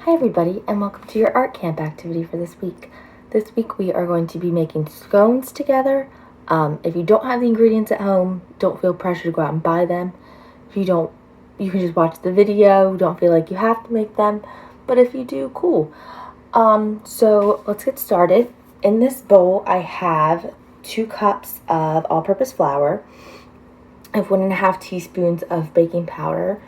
Hi everybody, and welcome to your art camp activity for this week. This week we are going to be making scones together. If you don't have the ingredients at home, don't feel pressure to go out and buy them. If you don't, you can just watch the video. Don't feel like you have to make them, but if you do, cool. So let's get started. In this bowl I have 2 cups of all-purpose flour. I have 1.5 teaspoons of baking powder.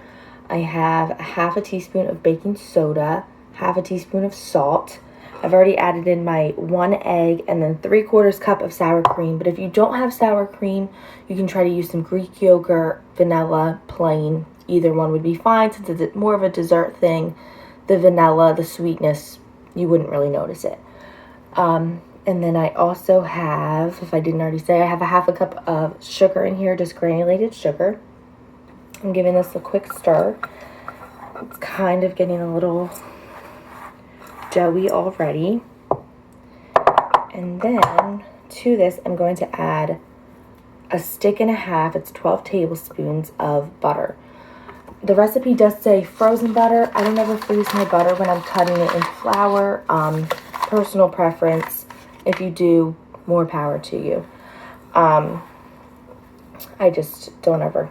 I have 1/2 teaspoon of baking soda, 1/2 teaspoon of salt. I've already added in my 1 egg and then 3/4 cup of sour cream. But if you don't have sour cream, you can try to use some Greek yogurt, vanilla, plain. Either one would be fine since it's more of a dessert thing. The vanilla, the sweetness, you wouldn't really notice it. And then I also have, if I didn't already say, I have 1/2 cup of sugar in here, just granulated sugar. I'm giving this a quick stir. It's kind of getting a little doughy already. And then to this, I'm going to add 1.5 sticks, it's 12 tablespoons of butter. The recipe does say frozen butter. I don't ever freeze my butter when I'm cutting it in flour. Personal preference. If you do, more power to you. I just don't ever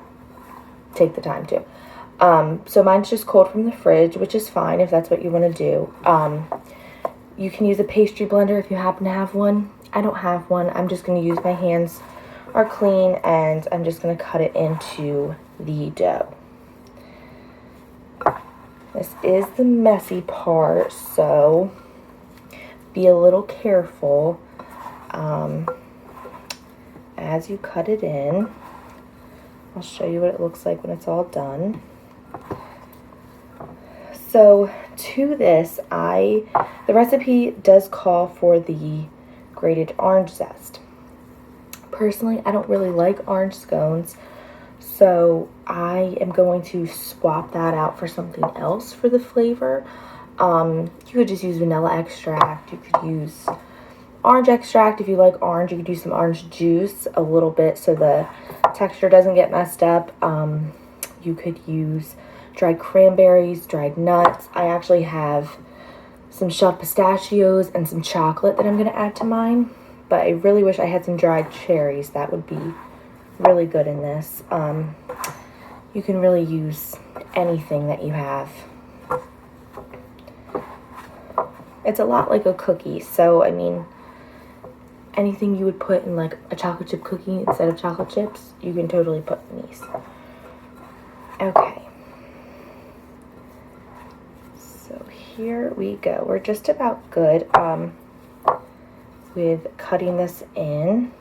take the time to. So mine's just cold from the fridge, which is fine if that's what you want to do. You can use a pastry blender if you happen to have one. I don't have one. I'm just going to use my hands are clean, and I'm just going to cut it into the dough. This is the messy part, so be a little careful as you cut it in. I'll show you what it looks like when it's all done. So to this, the recipe does call for the grated orange zest. Personally, I don't really like orange scones, so I am going to swap that out for something else for the flavor. You could just use vanilla extract. You could use orange extract if you like orange. You could use some orange juice a little bit so the texture doesn't get messed up. You could use dried cranberries, dried nuts. I actually have some shelled pistachios and some chocolate that I'm going to add to mine, but I really wish I had some dried cherries. That would be really good in this. You can really use anything that you have. It's a lot like a cookie, so I mean, anything you would put in like a chocolate chip cookie instead of chocolate chips, you can totally put in these. Okay. So here we go. We're just about good with cutting this in.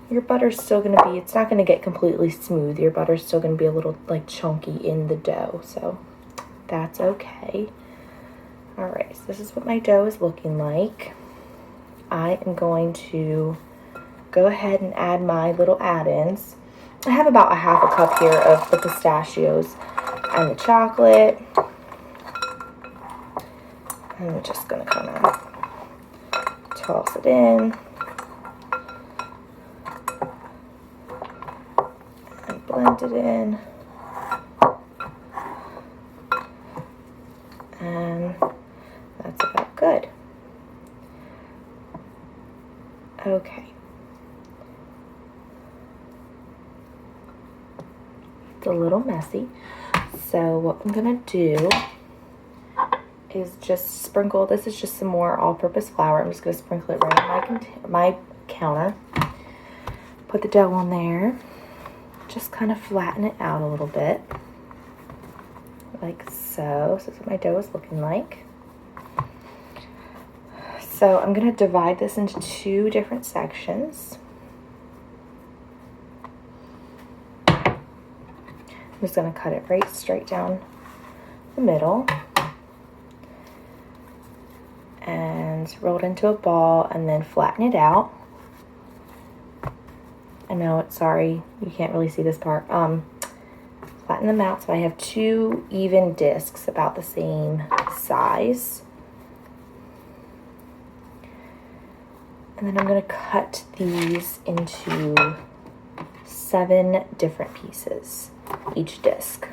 Your butter's still going to be, it's not going to get completely smooth. Your butter's still going to be a little like chunky in the dough, so that's okay. Alright, so this is what my dough is looking like. I am going to go ahead and add my little add-ins. I have about 1/2 cup here of the pistachios and the chocolate. And I'm just going to kind of toss it in. And blend it in. And that's about good. Okay. It's a little messy. So what I'm going to do is just sprinkle, this is just some more all-purpose flour. I'm just going to sprinkle it right on my counter. Put the dough on there. Just kind of flatten it out a little bit. Like so. So this is what my dough is looking like. So I'm going to divide this into 2 different sections. I'm just going to cut it right straight down the middle. And roll it into a ball and then flatten it out. I know, sorry, you can't really see this part. Flatten them out so I have 2 even discs about the same size. And then I'm going to cut these into 7 different pieces, each disc.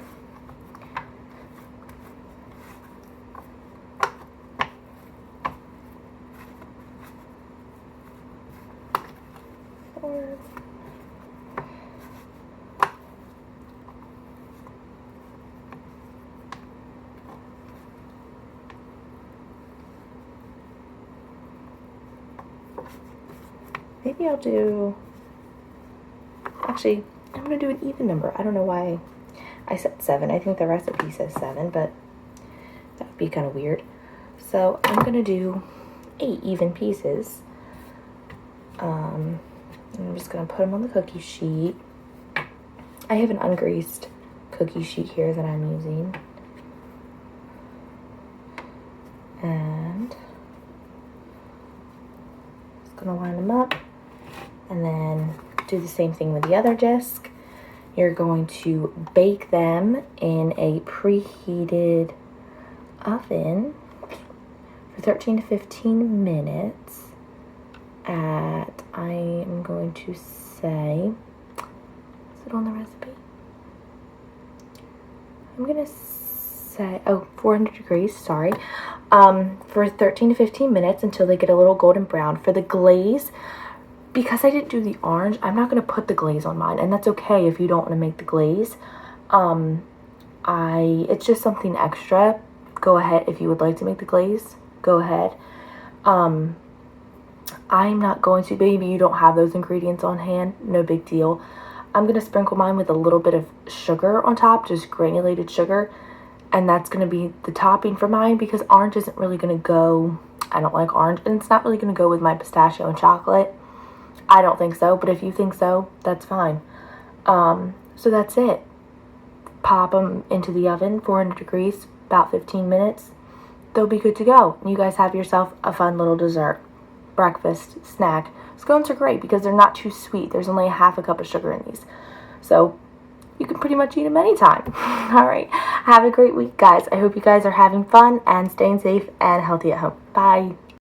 maybe I'll do, actually, I'm going to do an even number. I don't know why I said 7. I think the recipe says 7, but that would be kind of weird. So I'm going to do 8 even pieces. I'm just going to put them on the cookie sheet. I have an ungreased cookie sheet here that I'm using. And just going to line them up. And then do the same thing with the other disc. You're going to bake them in a preheated oven for 13 to 15 minutes at, I am going to say, is it on the recipe? I'm going to say, 400 degrees, sorry, for 13 to 15 minutes until they get a little golden brown. For the glaze, because I didn't do the orange, I'm not going to put the glaze on mine, and that's okay if you don't want to make the glaze. It's just something extra. Go ahead if you would like to make the glaze. Go ahead. I'm not going to. Maybe you don't have those ingredients on hand. No big deal. I'm going to sprinkle mine with a little bit of sugar on top, just granulated sugar. And that's going to be the topping for mine because orange isn't really going to go. I don't like orange. And it's not really going to go with my pistachio and chocolate. I don't think so. But if you think so, that's fine. So that's it. Pop them into the oven, 400 degrees, about 15 minutes. They'll be good to go. You guys have yourself a fun little dessert, breakfast, snack. Scones are great because they're not too sweet. There's only a half a cup of sugar in these. So you can pretty much eat them anytime. All right. Have a great week, guys. I hope you guys are having fun and staying safe and healthy at home. Bye.